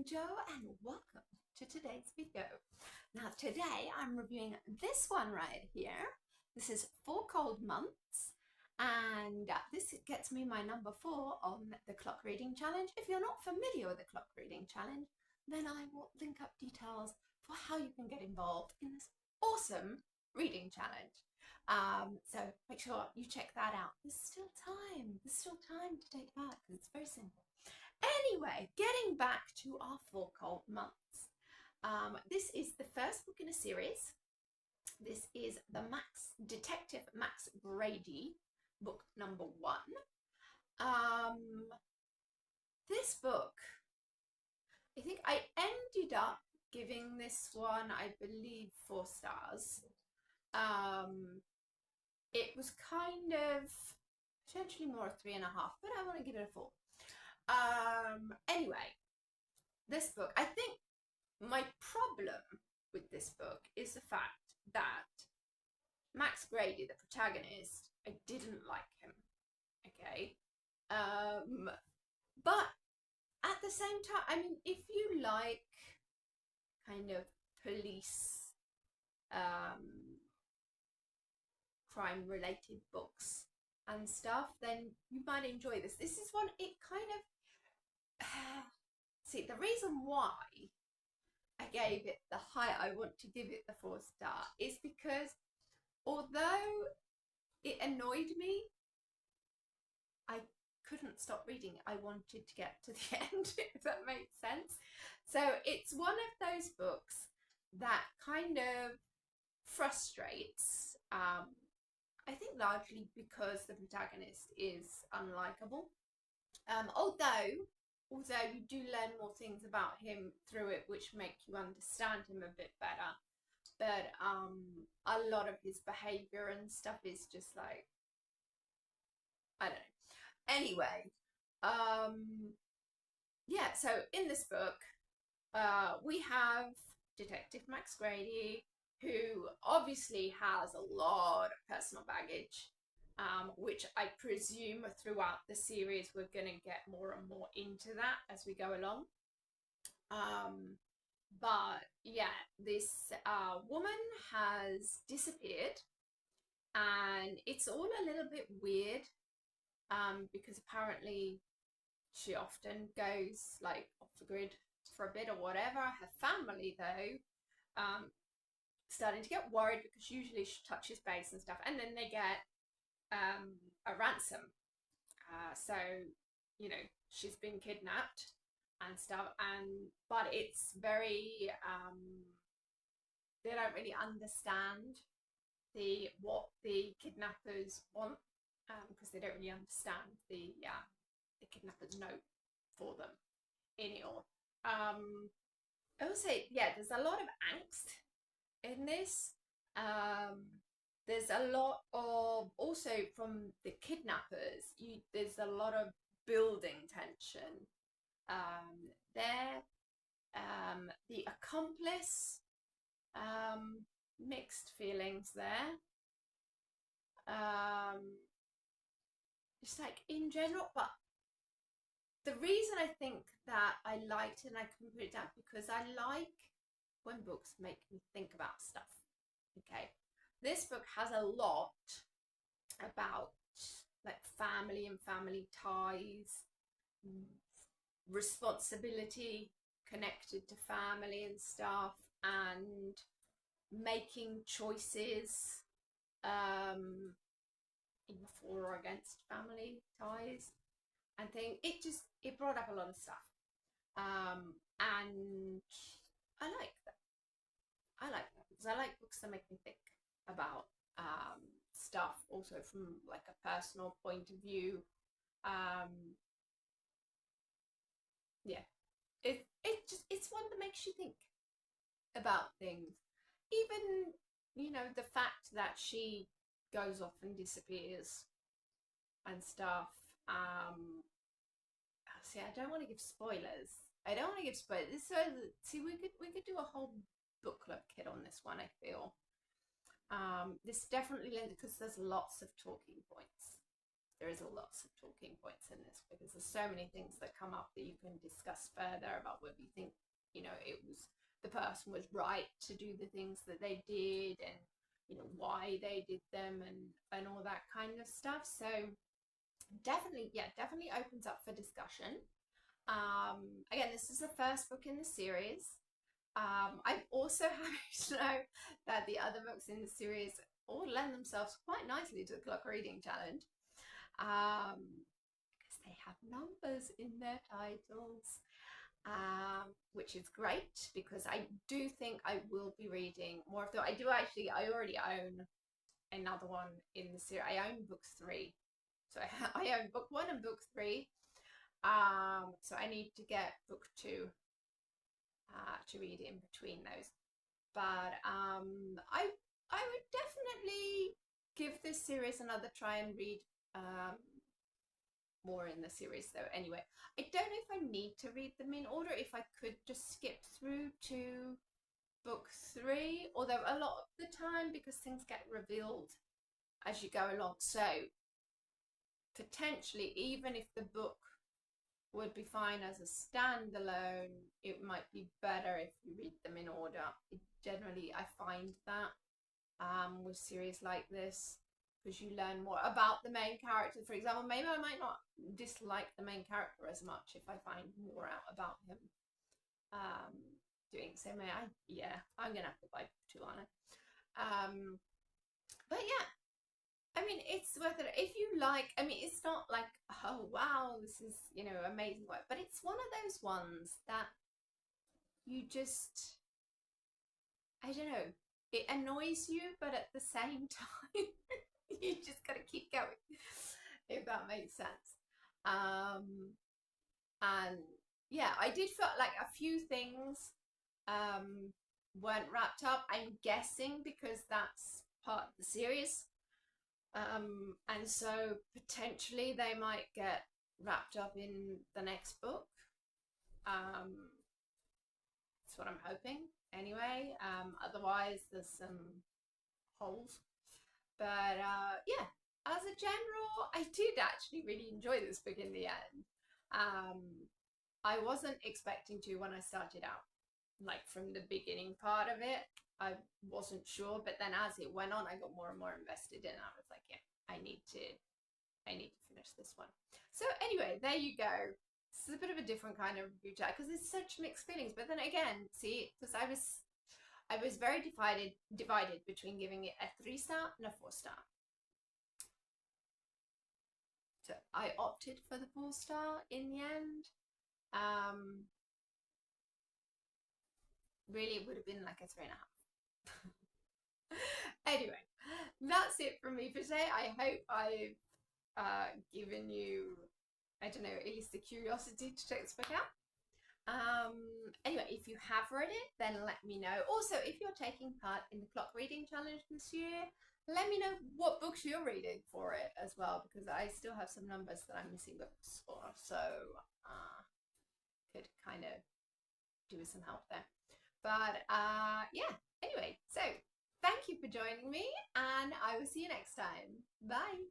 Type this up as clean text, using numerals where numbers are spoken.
I'm Jo and welcome to today's video. Now today I'm reviewing this one right here. This is 4 Cold Months and this gets me my number 4 on the clock reading challenge. If you're not familiar with the clock reading challenge, then I will link up details for how you can get involved in this awesome reading challenge. So make sure you check that out. There's still time. There's still time to take part because it's very simple. Anyway, getting back to our 4 Cold Months. This is the first book in a series. This is the Detective Max Grady, book number 1. This book, I think I ended up giving this one, I believe, 4 stars. It was kind of potentially more a 3.5, but I want to give it a 4. Anyway, this book, I think my problem with this book is the fact that Max Grady, the protagonist, I didn't like him, okay? But at the same time, I mean, if you like kind of police, crime-related books and stuff, then you might enjoy this. This is one, it kind of, see, the reason why I gave it the height I want to give it the 4 star is because although it annoyed me, I couldn't stop reading. I wanted to get to the end, if that makes sense. So it's one of those books that kind of frustrates, I think largely because the protagonist is unlikable. Although you do learn more things about him through it which make you understand him a bit better, but a lot of his behavior and stuff is just like, I don't know. Anyway, yeah, so in this book we have Detective Max Grady, who obviously has a lot of personal baggage, which I presume throughout the series we're going to get more and more into that as we go along. But yeah, this woman has disappeared, and it's all a little bit weird, because apparently she often goes like off the grid for a bit or whatever. Her family, though, starting to get worried because usually she touches base and stuff, and then they get a ransom. So, you know, she's been kidnapped and stuff, but it's very, they don't really understand what the kidnappers want, because they don't really understand the kidnappers' note for them in it all. I would say, yeah, there's a lot of angst in this. There's a lot of, also from the kidnappers, there's a lot of building tension there. The accomplice, mixed feelings there. Just like in general, but the reason I think that I liked it and I can put it down because I like when books make me think about stuff. Okay, this book has a lot about like family and family ties, responsibility connected to family and stuff, and making choices for or against family ties and things. It brought up a lot of stuff, and I like that. I like that because I like books that make me think about stuff also from like a personal point of view. Yeah, it's one that makes you think about things. Even, you know, the fact that she goes off and disappears and stuff. See, I don't want to give spoilers. I don't want to give spoilers. So, see, we could do a whole book club kit on this one, I feel. This definitely lends, because there's lots of talking points. there is lots of talking points in this, because there's so many things that come up that you can discuss further about whether you think, you know, it was the person was right to do the things that they did, and you know why they did them, and all that kind of stuff. So definitely opens up for discussion. Again, this is the first book in the series. I'm also happy to know that the other books in the series all lend themselves quite nicely to the clock reading challenge, because they have numbers in their titles. Which is great, because I do think I will be reading more of them. I already own another one in the series. I own book 3. So I own book 1 and book 3. So I need to get book 2 to read in between those. But I would definitely give this series another try and read more in the series though. Anyway, I don't know if I need to read them in order, if I could just skip through to book 3, although a lot of the time, because things get revealed as you go along, so potentially even if the book would be fine as a standalone, it might be better if you read them in order. Generally I find that with series like this, because you learn more about the main character. For example, maybe I might not dislike the main character as much if I find more out about him doing so. I'm gonna have to buy 2 on it. But yeah, I mean, it's worth it if you like. I mean, it's not like, oh wow, this is, you know, amazing work, but it's one of those ones that you just, I don't know, it annoys you, but at the same time you just gotta keep going, if that makes sense. And yeah, I did feel like a few things weren't wrapped up. I'm guessing because that's part of the series, and so potentially they might get wrapped up in the next book. That's what I'm hoping anyway. Otherwise there's some holes. But yeah, as a general, I did actually really enjoy this book in the end. I wasn't expecting to when I started out. Like from the beginning part of it, I wasn't sure, but then as it went on, I got more and more invested in it. I was like, yeah, I need to finish this one. So anyway, there you go. This is a bit of a different kind of review chat, because it's such mixed feelings. But then again, see, because I was very divided between giving it a 3-star and a 4-star. So I opted for the 4-star in the end. Really, it would have been like a 3.5. Anyway, that's it from me for today. I hope I've given you, I don't know, at least the curiosity to check this book out. Anyway, if you have read it, then let me know. Also, if you're taking part in the clock reading challenge this year, let me know what books you're reading for it as well, because I still have some numbers that I'm missing books for, so could kind of do with some help there. But yeah, anyway, so thank you for joining me, and I will see you next time. Bye.